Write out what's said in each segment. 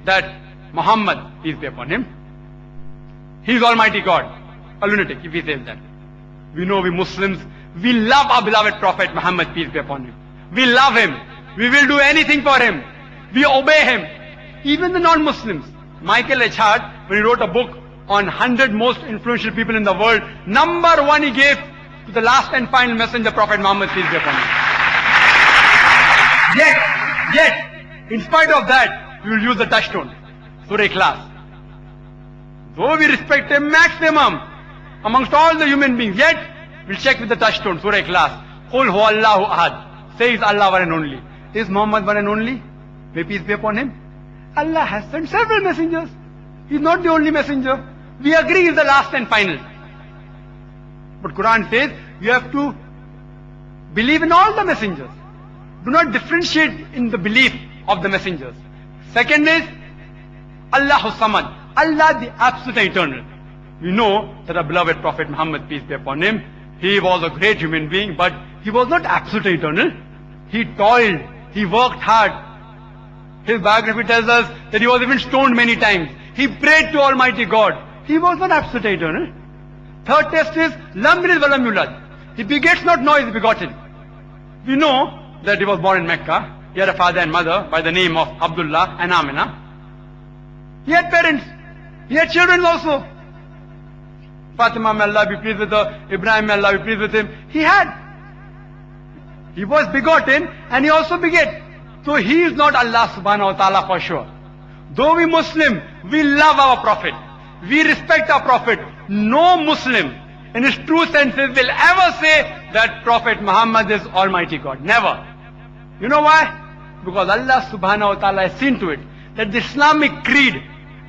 that Muhammad, peace be upon him, he is Almighty God. A lunatic, if he says that. We know, we Muslims, we love our beloved Prophet Muhammad, peace be upon him. We love him. We will do anything for him. We obey him. Even the non-Muslims. Michael H. Hart, when he wrote a book on 100 most influential people in the world, number one he gave to the last and final messenger, Prophet Muhammad, peace be upon him. Yet, in spite of that, we will use the touchstone, Surah Ikhlas. Though we respect him maximum amongst all the human beings, yet we'll check with the touchstone, Surah Ikhlas. Qul huwallahu ahad. Says Allah one and only. Is Muhammad one and only? May peace be upon him. Allah has sent several messengers. He is not the only messenger. We agree he is the last and final. But Quran says you have to believe in all the messengers. Do not differentiate in the belief of the messengers. Second is Allahu Samad. Allah the absolute and eternal. We know that our beloved Prophet Muhammad, peace be upon him, he was a great human being, but he was not absolute and eternal. He toiled, he worked hard. His biography tells us that he was even stoned many times. He prayed to Almighty God. He was not absolute and eternal. Third test is Lam yalid wa lam yulad. He begets not, nor is begotten. We know that he was born in Mecca. He had a father and mother by the name of Abdullah and Amina. He had parents. He had children also. Fatima, may Allah be pleased with her. Ibrahim, may Allah be pleased with him. He was begotten and he also beget. So he is not Allah subhanahu wa ta'ala for sure. Though we Muslim, we love our Prophet. We respect our Prophet. No Muslim in his true senses will ever say that Prophet Muhammad is Almighty God. Never. You know why? Because Allah subhanahu wa ta'ala has seen to it that the Islamic creed,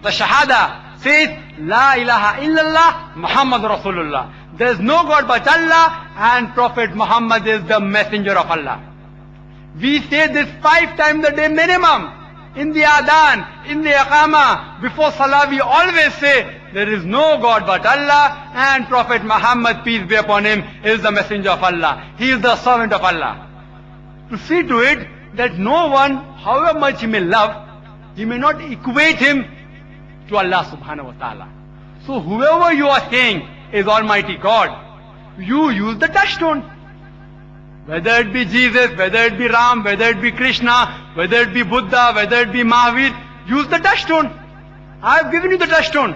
the Shahada, says La ilaha illallah Muhammad Rasulullah. There is no God but Allah and Prophet Muhammad is the messenger of Allah. We say this 5 times a day minimum. In the Adhan, in the Iqama, before Salah we always say there is no God but Allah and Prophet Muhammad, peace be upon him, is the messenger of Allah. He is the servant of Allah. To see to it that no one, however much he may love, he may not equate him to Allah subhanahu wa ta'ala. So whoever you are saying is Almighty God, you use the touchstone. Whether it be Jesus, whether it be Ram, whether it be Krishna, whether it be Buddha, whether it be Mahavir, use the touchstone. I have given you the touchstone.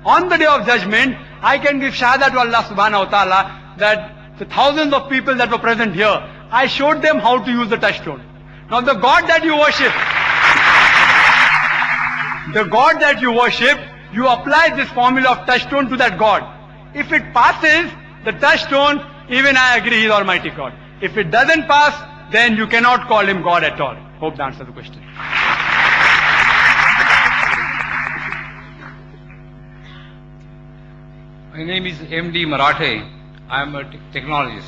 On the day of judgment, I can give shahada to Allah subhanahu wa ta'ala that the thousands of people that were present here, I showed them how to use the touchstone. Now the God that you worship, you apply this formula of touchstone to that God. If it passes the touchstone, even I agree he is Almighty God. If it doesn't pass, then you cannot call him God at all. Hope that answers the question. My name is M.D. Marathe. I am a technologist.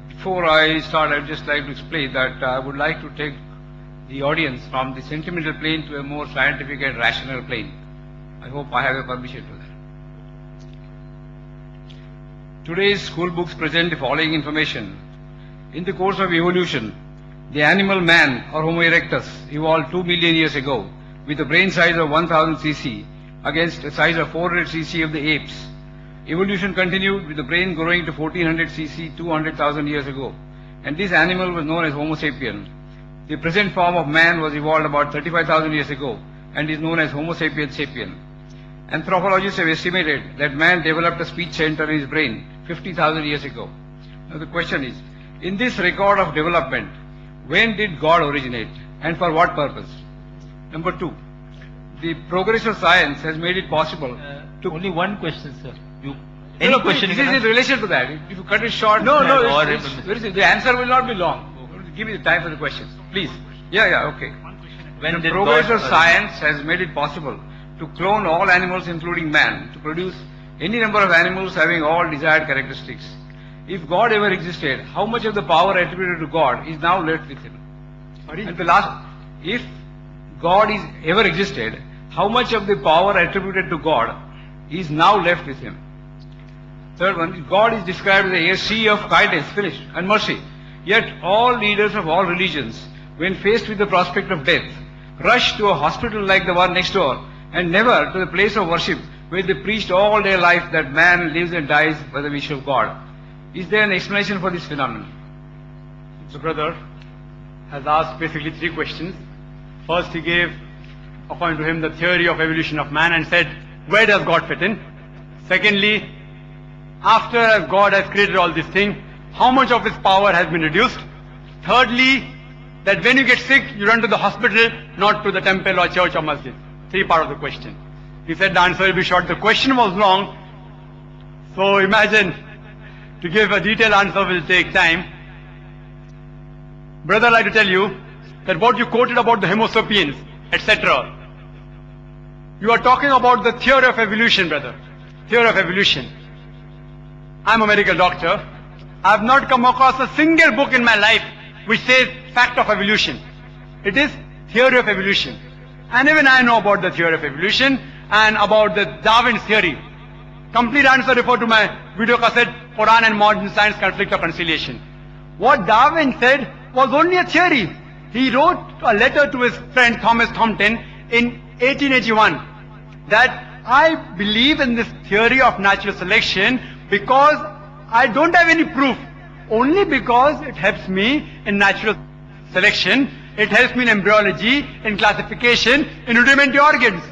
Before I start, I would just like to explain that I would like to take the audience from the sentimental plane to a more scientific and rational plane. I hope I have a permission to that. Today's school books present the following information. In the course of evolution, the animal man or Homo erectus evolved 2 million years ago with a brain size of 1000 cc against a size of 400 cc of the apes. Evolution continued with the brain growing to 1400 cc 200,000 years ago, and this animal was known as Homo sapien. The present form of man was evolved about 35,000 years ago and is known as Homo sapiens sapien. Anthropologists have estimated that man developed a speech center in his brain 50,000 years ago. Now the question is, in this record of development, when did God originate and for what purpose? Number 2, the progress of science has made it possible to... Only one question, sir. Any question this is in relation to that. If you cut it short, the answer will not be long. Give me the time for the questions, please. Okay. When the progress of science has made it possible to clone all animals including man, to produce any number of animals having all desired characteristics. If God ever existed, how much of the power attributed to God is now left with him? And the last, if God is ever existed, how much of the power attributed to God is now left with him? Third one, God is described as a sea of kindness, finished, and mercy. Yet all leaders of all religions when faced with the prospect of death, rush to a hospital like the one next door and never to the place of worship where they preached all their life that man lives and dies by the wish of God? Is there an explanation for this phenomenon? The brother has asked basically three questions. First, he gave, according to him, the theory of evolution of man and said, where does God fit in? Secondly, after God has created all these things, how much of his power has been reduced? Thirdly, that when you get sick, you run to the hospital, not to the temple or church or masjid. Three part of the question. He said the answer will be short. The question was long. So imagine, to give a detailed answer will take time. Brother, I'd like to tell you that what you quoted about the Homo sapiens, etc. You are talking about the theory of evolution, brother. Theory of evolution. I'm a medical doctor. I have not come across a single book in my life which says fact of evolution. It is theory of evolution. And even I know about the theory of evolution and about the Darwin's theory. Complete answer refer to my video cassette, Quran and Modern Science, Conflict or Conciliation. What Darwin said was only a theory. He wrote a letter to his friend Thomas Thompson in 1881 that I believe in this theory of natural selection because I don't have any proof. Only because it helps me in natural selection, it helps me in embryology, in classification, in rudimentary organs.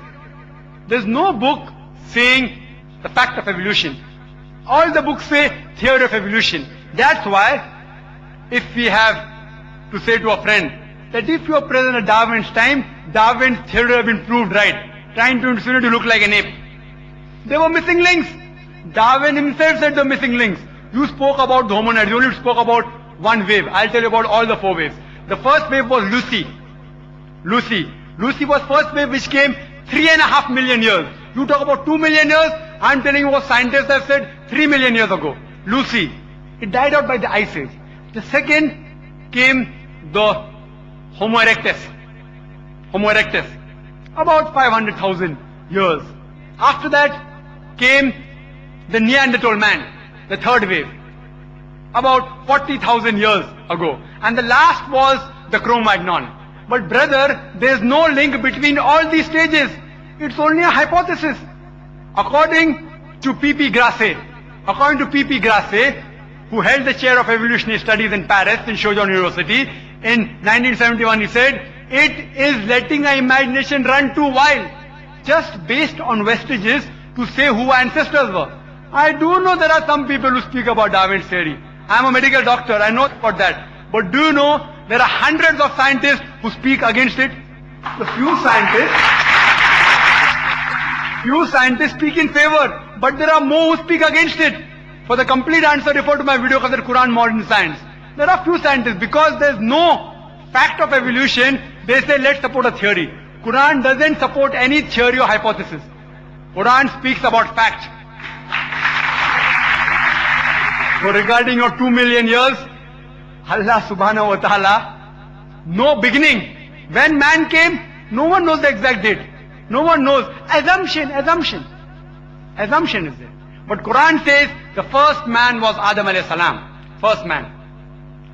There's no book saying the fact of evolution. All the books say theory of evolution. That's why if we have to say to a friend that if you are present at Darwin's time, Darwin's theory would have been proved right, trying to insinuate to look like an ape. There were missing links. Darwin himself said the missing links. You spoke about the hominids, you only spoke about one wave. I'll tell you about all the four waves. The first wave was Lucy. Lucy was first wave which came 3.5 million years. You talk about 2 million years, I'm telling you what scientists have said 3 million years ago. Lucy. It died out by the Ice Age. The second came the Homo erectus. About 500,000 years. After that came the Neanderthal man, the third wave, about 40,000 years ago. And the last was the Cro-Magnon. But brother, there is no link between all these stages. It's only a hypothesis. According to P.P. Grasset, who held the chair of evolutionary studies in Paris, in Sorbonne University, in 1971, he said, it is letting our imagination run too wild, just based on vestiges to say who our ancestors were. I do know there are some people who speak about Darwin's theory. I am a medical doctor, I know about that. But do you know there are hundreds of scientists who speak against it? The few scientists speak in favor, but there are more who speak against it. For the complete answer, refer to my video called Quran Modern Science. There are few scientists, because there is no fact of evolution, they say let's support a theory. Quran doesn't support any theory or hypothesis. Quran speaks about fact. So regarding your 2 million years, Allah subhanahu wa ta'ala, no beginning. When man came, no one knows the exact date. No one knows. Assumption is there. But Quran says the first man was Adam alayhi salam. First man.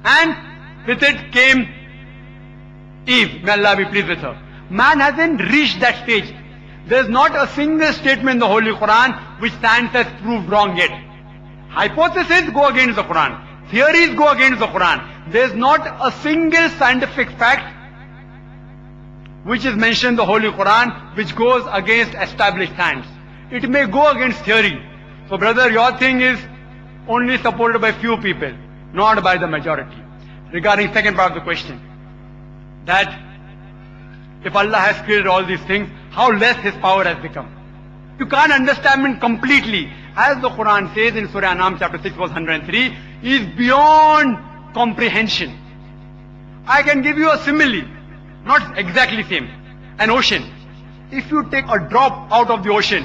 And with it came Eve. May Allah be pleased with her. Man hasn't reached that stage. There's not a single statement in the Holy Quran which science has proved wrong yet. Hypotheses go against the Quran. Theories go against the Quran. There's not a single scientific fact which is mentioned in the Holy Quran which goes against established science. It may go against theory. So brother, your thing is only supported by few people, not by the majority. Regarding second part of the question, that if Allah has created all these things, how less His power has become. You can't understand it completely. As the Quran says in Surah An'am chapter 6 verse 103, is beyond comprehension. I can give you a simile, not exactly same. An ocean. If you take a drop out of the ocean,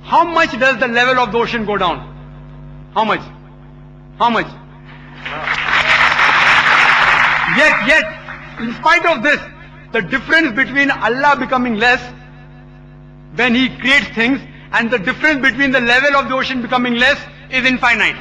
how much does the level of the ocean go down? How much? Yet, in spite of this, the difference between Allah becoming less when He creates things and the difference between the level of the ocean becoming less is infinite.